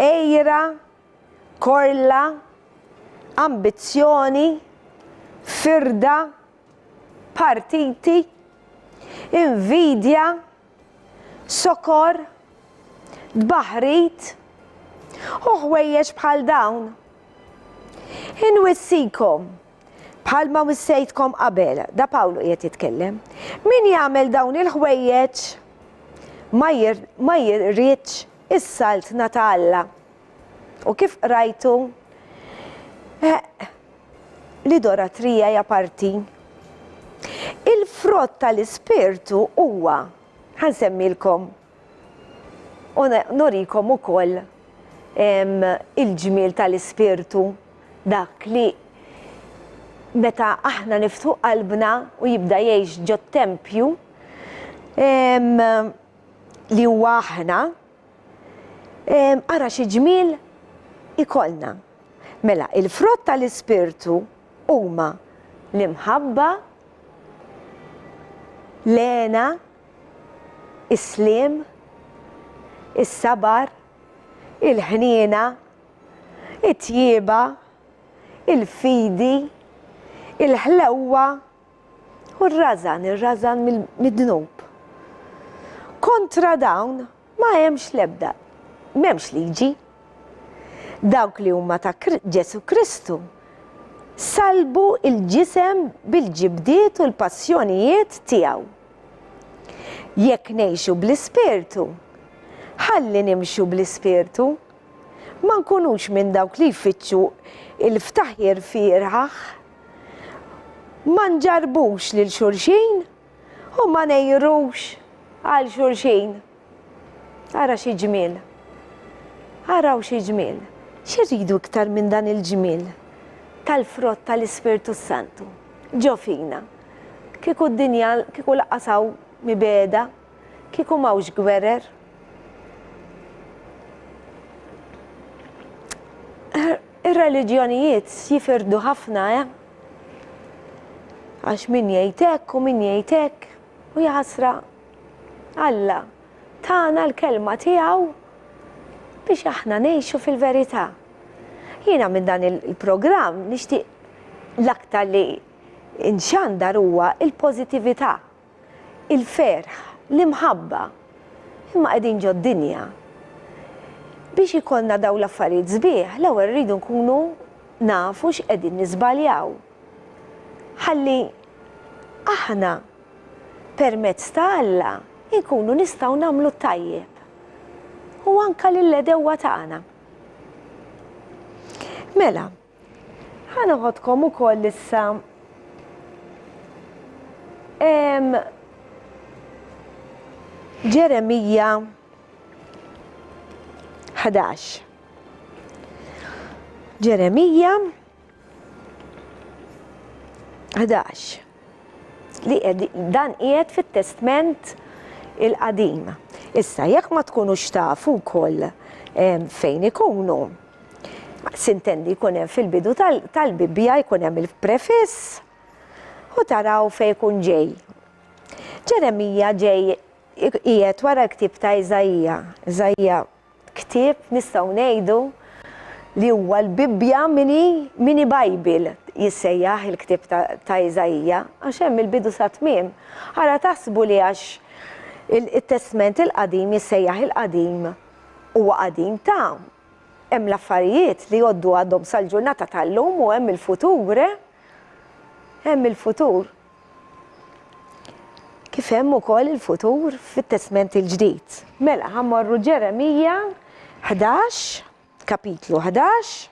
ejra, korla, ambizzjoni, firda, partiti, invidja, sokor, dbaħrit, u ħwejjeġ bħal dawn. Inwissikom, bħal ma wissejtkom qabel, da Pawlu qiegħed jitkellem, min jagħmel dawn il-ħwejjeġ ma jirridx is-salt ta' Alla. U kif rajtu, l-idoratrija hija parti. Il-frott tal-Ispirtu huwa, ħansemmilkom u norikom ukoll il-ġmiel tal-Ispirtu, dak li meta aħna niftu qalbna u jibda jgħix ġo tempju li huwa aħna, ara xi ġmiel ikollna. Mela, il-frott tal-Ispirtu huma l-imħabba, l-għena, is-sliem, is-sabar, il-ħniena, it-tjieba, il-fidi, il-ħlewwa u r-rażan mid-dnub. Kontra dawn ma hemmx l-ebda, m'hemmx liġi. Dawk li huma ta' Ġesu Kristu salbu il-ġisem bil-ġibdiet u l-passjonijiet tiegħu. Jekk ngħixu bl-Ispirtu, ħalli nimxu bl-Ispirtu, ma nkunux minn dawk li jfittxu il-ftaħjer firħaħ, ma nġarbux lil xulxin u ma nejrux għal xulxin. Ara xi ġmiel. Araw xi ġmiel. X'irridu iktar minn dan il-ġmiel tal-frott tal-Ispirtu Santu ġo fina. Kieku d-dinja, kieku laqqasaw mibeda, kieku mawx gwerer. Ir-reliġjonijiet jifirdu ħafna, għax min jgħidek u min jgħidek u jaħasra Alla tagħna l-kelma tiegħu biex aħna ngħixu fil-verità. Jiena minn dan il-programm nixtieq l-aktar li nxandar huwa il-pożittività, il-ferħ, l-imħabba, imma qegħdin ġo d-dinja. Biex ikollna daw l-affarijiet sbieħ, l-ewwel rridu nkunu nafu x'qegħdin niżbaljaw. Ħalli aħna permezz ta' Alla nkunu nistgħu nagħmlu tajjeb. U anke lill-edewwa tagħna. Mela, ħanoħodkom ukoll issa Ġeremija 11. Ġeremija 11. Dan qiegħed fit-Testament il-qadim. Issa jekk ma tkunux tafu wkoll fejn ikunu. Sintendi jkun hemm fil-bidu tal-Bibbja jkun hemm il-prefiss u taraw fejn ikun ġej. Ġeremija ġej qiegħed wara l-ktieb ta' Iżajja. Iżajja ktieb nistgħu ngħidu li huwa l-Bibbja mini Bible jissejjaħ il-ktieb ta' Iżajja għax hemm il-bidu sa tmiem. Ara taħsbu li għax il-Testament il-qadim jissejjaħ il-qadim huwa qadim ta' hemm l-affarijiet li jgħoddu għadhom sal-ġurnata tal-lum u hemm il-futur, hemm il-futur. Kif hemm ukoll il-futur fit-Testament il-ġdid. Mela ħammorru Ġeremija 11, kapitlu 11.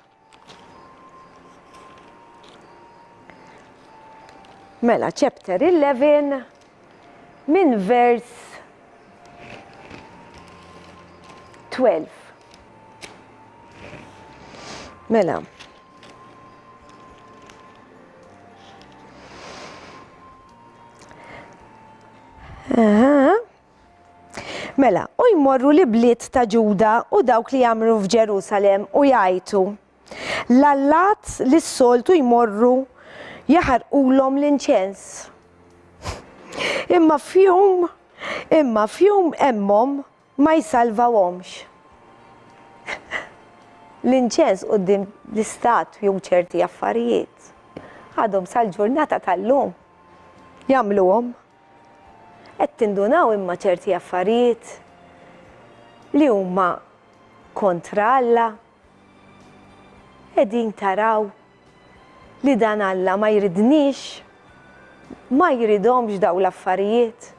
Mela chapter 11 minn vers 12. Mela. Mela, u jmorru li bliet ta' Ġuda u dawk li jagħmlu f'Ġerusalem u jgħidu l-allat li s-soltu jmorru jaħarqulhom l-inċens. Imma fjum emmhom ma jsalvawhomx. L-inċens quddiem l-istatwi u ċerti affarijiet għadhom sal-ġurnata tal-lum jagħmluhom. Qed tindunaw imma ċerti affarijiet li huma kontra Alla. Qegħdin taraw li dan Alla ma jridniex, ma jridhomx daw l-affarijiet.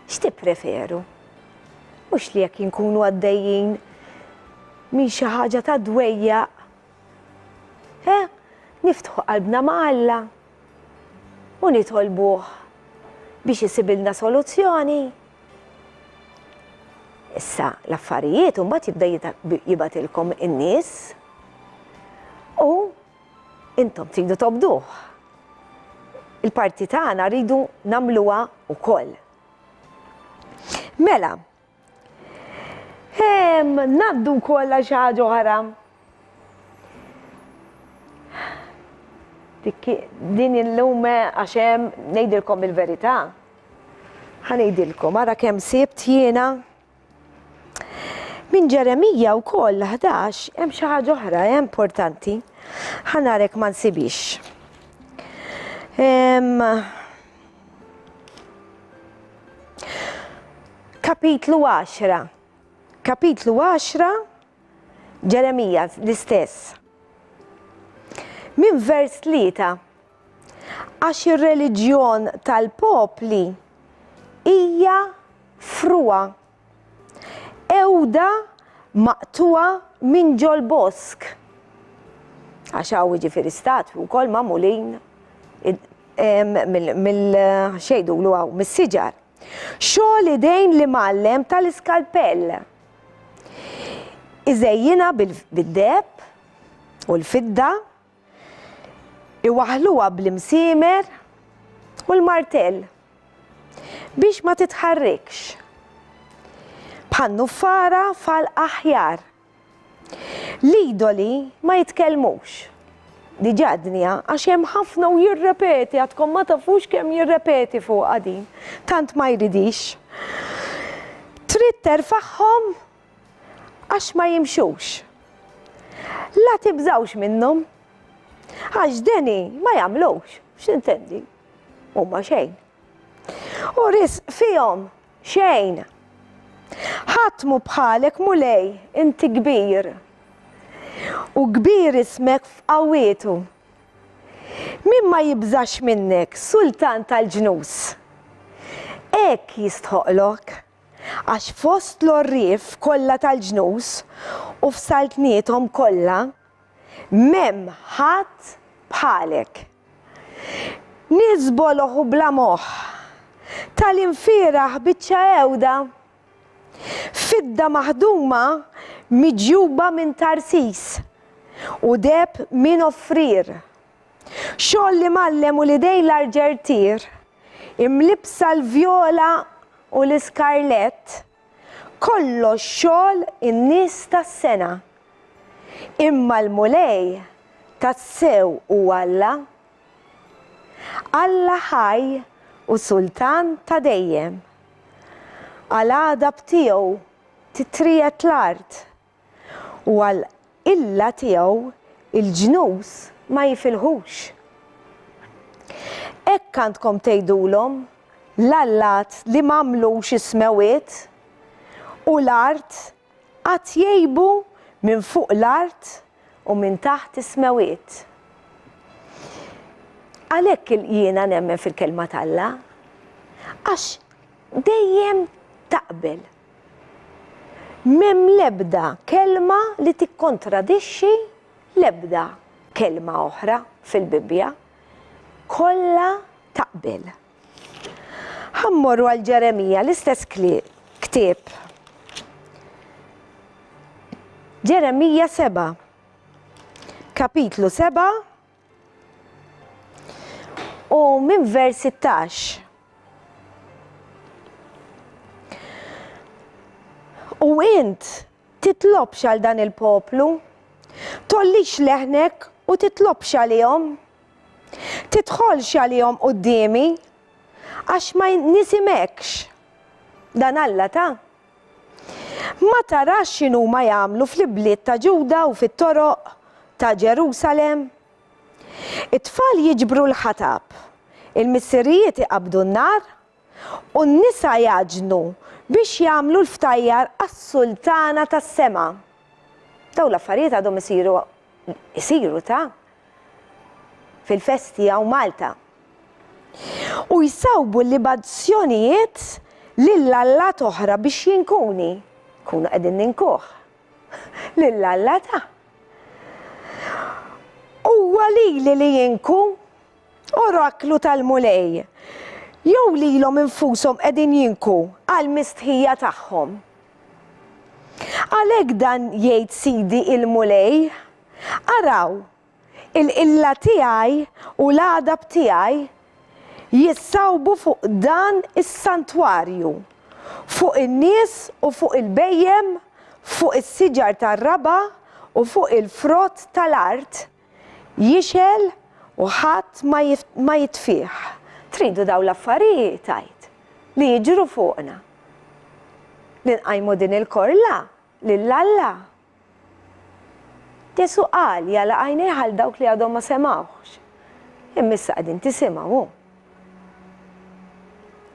X'tippreferu? Mhux li jekk inkunu għaddejjin minn xi ħaġa ta' dwejjaq. Niftħu qalbna ma' Alla u nitolbuh biex isibilna soluzzjoni. Issa l-affarijiet mbagħad jibda jibatilkom in-nies u intom tridu tobduh. Il-parti tagħna rridu nagħmluha wkoll. Mela, naddu wkoll xi ħaġa oħra. Din illum għax hemm ngħidilkom il-verità. Ħanejdilkom ara kemm sibt jiena minn Ġeremija wkoll 11 hemm xi ħaġa oħra importanti. Ħanarek ma nsibix. Kapitlu 10. Kapitlu 10 Ġeremija l-istess. Min vers 3. Għax ir-reliġjon tal-popli hija frua, ewda maqtuwa minn ġol bosk. Għax hawn jiġifieri statwi wkoll magħmulin mill-xejdulu hawn mis-siġar. Xogħol idejn li mgħallem tal-iskalpell. Iżejjinha bid-deheb u l-fidda, iwaħluha bl-imsiemer u l-martell biex ma titħarrikx. Bħan-nuffara fal-aħjar. L-idoli ma jitkellmux. Diġà d-dinja għax hemm ħafna u jirrepeti, għadkom ma tafux kemm jirrepeti fuq din, tant ma jridix. Trid terfaħħom għax ma jimxux. La tibżawx minnhom, għax deni ma jagħmlux, x'intendi? Huma xejn. U ris fihom xejn. Ħatmu bħalek mulej, inti kbir. U kbir ismek f'qawwietu. Min ma jibżax minnek, sultan tal-ġnus. Hekk jistħoqlok, għax fost l-orrif kollha tal-ġnus u f'saltnietom kollha, m'hemm ħadd bħalek. Nizboloħu bla moħħ, tal-infiraħ biċċa ewda, fidda maħduma miġjuba minn Tarsis u deb minn Offrir. Xogħol li mallem u l-idej l-arġertir, imlibsa l-vjola u l-iskarlett, kollox xogħol in-nies tas-sena. Imma l-mulej tas-sew u Alla, Alla ħaj u sultan ta' dejjem. Għal-għadab tiegħu titrijet l-art u għal-illa tiegħu il-ġnus ma jifilħux. Hekk għandkom tgħidulhom l-allat li m'għamlux ismewiet u l-art qatt jgħibu minn fuq l-art u minn taħt ismewiet. Għalhekk jiena nemmen fil-kelma tal-Alla, għax dejjem taqbel. M'hemm l-ebda kelma li tikkontradixxi l-ebda kelma oħra fil-Bibbja, kollha taqbel. Ħammorru għal Ġeremija l-istess ktieb. Ġeremija 7, kapitlu 7 u minn vers 16. U int titlobx għal dan il-poplu, tollix leħnek u titlobx għalihom, tidħolx għalihom qudiemi għax ma nisimekx. Dan Alla ta' ma tarax x'inhu ma jagħmlu fl-ibliet ta' Ġuda u fit-toroq ta' Ġerusalemm. It-tfal jiġbru l-ħatab, il-missirijiet iqabdu n-nar u n-nisa jaġnu biex jagħmlu l-ftajjar għas-sultana tas-sema. Daw l-affarijiet għadhom isiru ta' fil-festi hawn Malta. U jsawbu l-libazzjonijiet lill-Alla oħra biex jinkuni. Kunu qegħdin ninkuh lill-Alla ta'. Huwa lili li jinku oraklu tal-mulej. Jew lilhom infushom qegħdin jinku għall-mistħija tagħhom. Għalhekk dan jgħid Sidi il-mulej, araw, il-qilla tiegħi u l-għadab tiegħi jissawbu fuq dan is-santwarju, fuq in-nies u fuq il-bejjem, fuq is-siġar tar-raba u fuq il-frott tal-art, jixel u ħadd ma jitfih. Tridu daw l-affarijiet tajt li jiġru fuqna. Li nqajmu din il-korla lill-Alla. Ġesu qal jala għajnej għal dawk li għadhom ma semawx. Immissa qegħdin tisimgħu.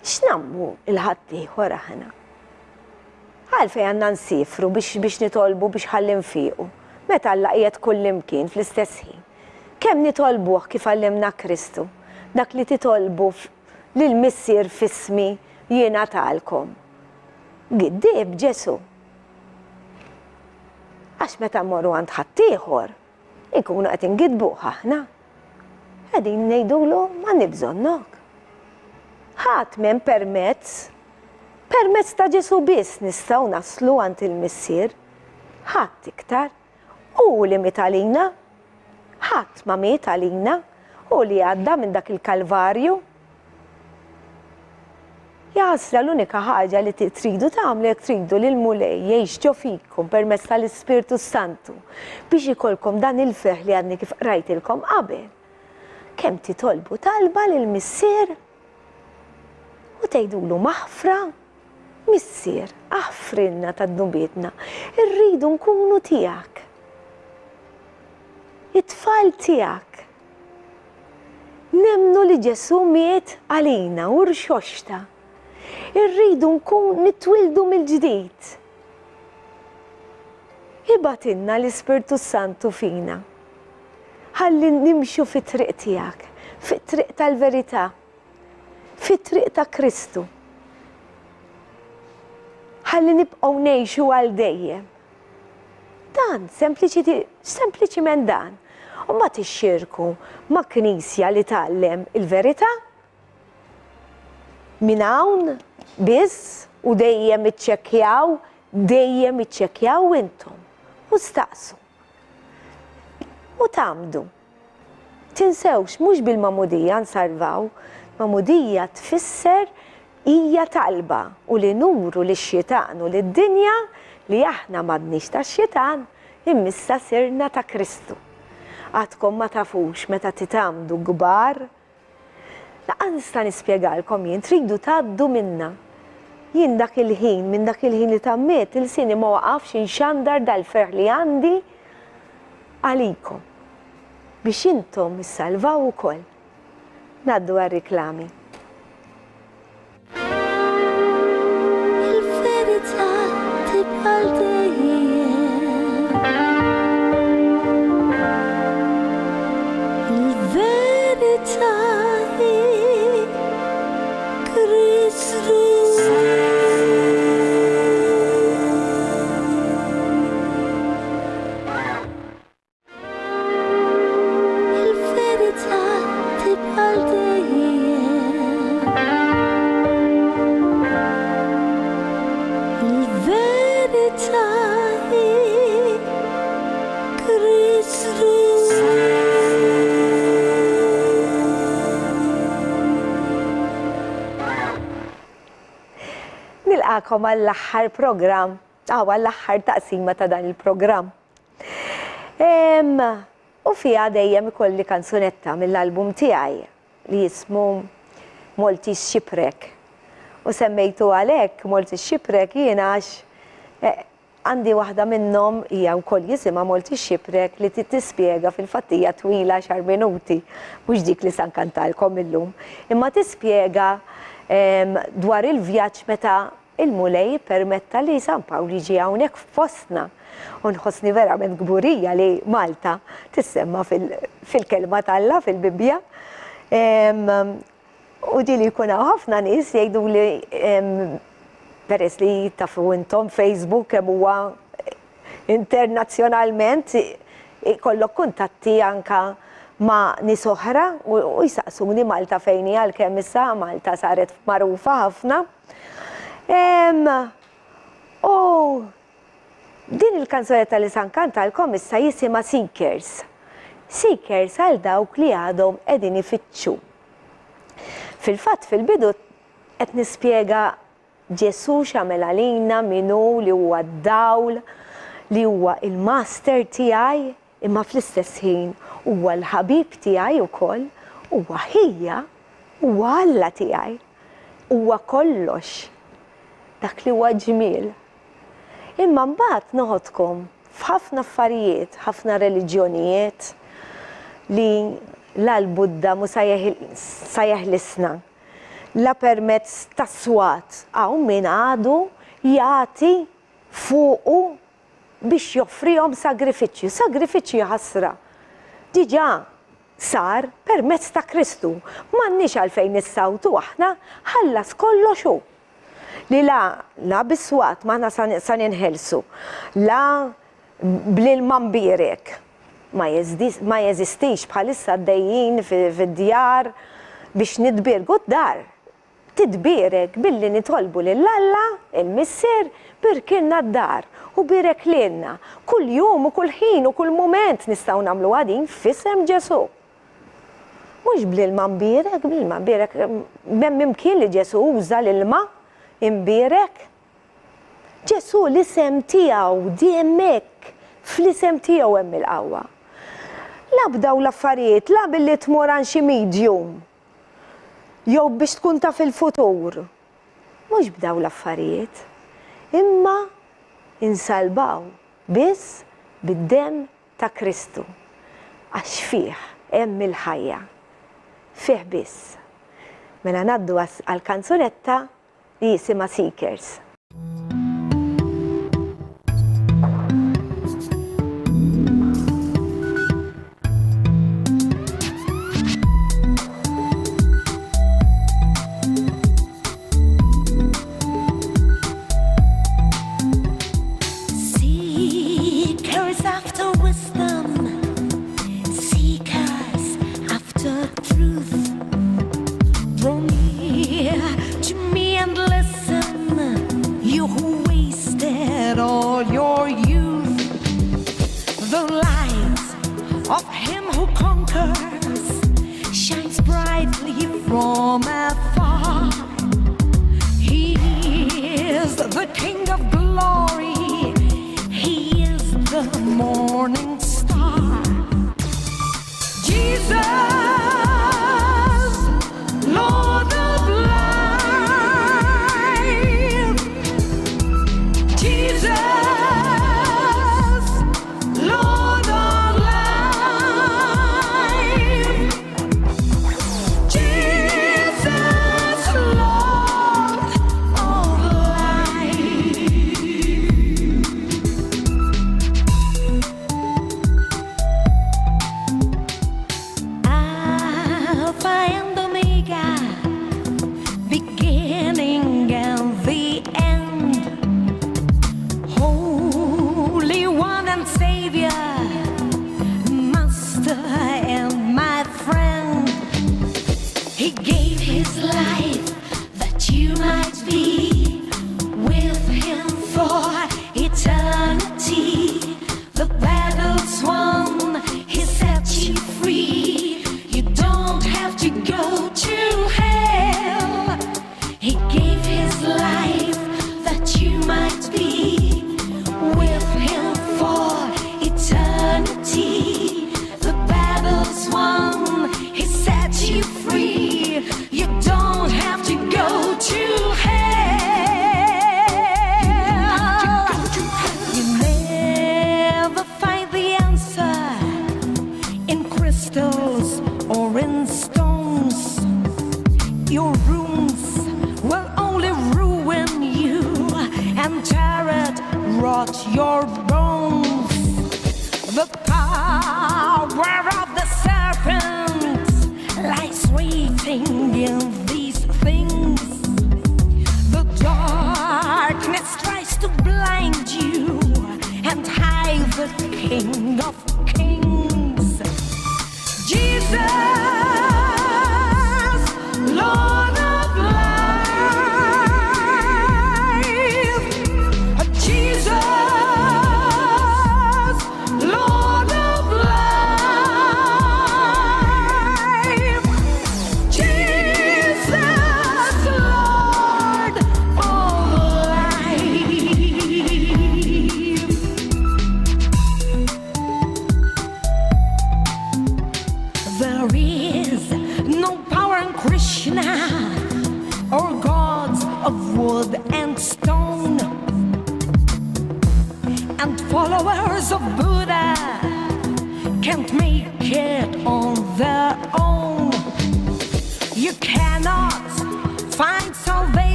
X'nammu il-ħaddieħor aħna? Għalfejn għandna nsifru biex nitolbu biex ħalli nfiequ. Meta Alla qiegħed kullimkien fl-istess ħin. Kemm nitolbuh kif għallimna Kristu? Dak li titolbu lill-missier f'ismi jiena talkom. Giddib Ġesu. Għax meta mmorru għand ħaddieħor, ikunu qed ingidbuh aħna. Qegħdin ngħidulu ma nibżonnok. Ħadd minn permezz ta' Ġesu biss nistgħu naslu għand il-Missier. Ħadd iktar. U li miet għalina. Ħadd ma miet għalina. U li għadda minn dak il-Kalvarju. Jasla l-unika ħaġa li tridu tagħmlu jekk tridu li l-mulej jgħix ġo fikom permezz tal-Ispirtu Santu biex ikolkom dan il-feħ li għadni kif rajtilkom qabel. Kemm titolbu talba lill-Missier u tgħidulu maħfra, Missier, aħfrinna tad-dubietna, irridu nkunu tiegħek. It-tfal tiegħek. Nemnu li Ġesu miet għalina u rxoxta. Irridu nkun nitwildu mill-ġdid. Ibatinna l-Ispirtu Santu fina. Ħalli nimxu fit-triq tiegħek, fit-triq tal-verità, fit-triq ta' Kristu. Ħalli nibqgħu ngħixu għal dejjem. Dan, sempliċiment dan. U ma tixxirku ma' knisja li tgħallem il-verità. Min hawn biss u dejjem iċċekkjaw intom u staqsu. U tagħmdu. Tinsewx mhux bil-mamudija nsalvaw, mamudija tfisser hija talba u li nuru lix-xitan u lid-dinja li aħna m'għadniex tax-xitan immissa sirna ta' Kristu. Għadkom ma tafux meta titamdu kbar. Laqas nista' nispjegalkom jien tridu tgħaddu minna. Jien dak il-ħin, minn dak il-ħin li tammiet il-sini ma waqafx inxandar dal-ferħ li għandi għalikom biex intom issalvaw ukoll. Naddu għar-riklami. Il-verità tibqa' dejjem. Il-verità hi Kristu. Il-verità tibqa' dejjem. Il-verità hi Kristu. Nilqakom għall-aħħar programm, għall-aħħar taqsima ta' dan il-programm. U fiha dejjem ikolli kanzunetta mill-album tiegħi li jismu Maltese Shipwreck. U semmejtu għalhekk Maltese Shipwreck jiena għax għandi waħda minnhom hija wkoll jisimha Maltese Shipwreck li tispjega fil-fattija twila 10 minuti, mhux dik li se nkantalkom illum, imma tispjega dwar il-vjaġġ meta il-mulej permetta li San Pawl jiġi hawnhekk f'postna. U nħossni verament gburija li Malta tissemma fil-kelma talla fil-Bibbja. U di li jkun hawn ħafna nies jgħidu li peress li tafu intom Facebook kemm huwa internazzjonalment ikollok kuntatti anka ma' nies oħra u jsaqsuni Malta fejn hija għalkemm issa Malta saret magħrufa ħafna. U din il-kanzunetta li se nkantalkom issa jisimha Seekers. Seekers għal dawk li għadhom qegħdin ifittxu. Fil-fatt fil-bidu qed nispjega Ġesu x'għamel għalina minnu li huwa d-dawl, li huwa il-master tiegħi, imma fl-istess ħin huwa l-ħabib tiegħi wkoll, huwa ħija, huwa Alla tiegħi, huwa kollox. Dak li huwa ġmiel. Imma mbagħad noħodkom f'ħafna affarijiet, ħafna reliġjonijiet li l-Budda mu sa jeħlisna. La permezz ta' swat għaw min għadu jagħti fuqu biex joffrihom sagrifiċċju ħasra. Diġà sar permezz ta' Kristu. M'għandniex għalfejn nissawtu aħna ħallas kollox hu. Li la biswat maħna sa ninħelsu, la bl-ilma mbierek, ma jeżistix bħalissa għaddejjin fid-djar biex nidbirgu d-dar. Tidbirek billi nitolbu lill-Alla, il-Missier, birkilna d-dar u birek lilna. Kull jum u kull ħin u kull moment nistgħu nagħmlu għadin f'isem Ġesu. Mhux bl-ilma mbirek, bl-ilma mbirek, hemm imkien li Ġesu uża l-ilma imbirek. Ġesu l-isem tiegħu di hemmhekk, fl-isem tiegħu hemm il-qawwa. La bdaw l-affarijiet, la billi tmur għand xi medium. Jew biex tkun taf fil-futur. Mhux bdaw l-affarijiet, imma insalbaw biss bid-demm ta' Kristu. Għax fih hemm il-ħajja. Fih biss. Mela ngħaddu għall-kanzunetta li jisimha Seekers.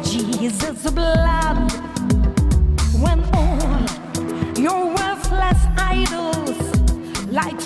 Jesus' blood, when all your worthless idols like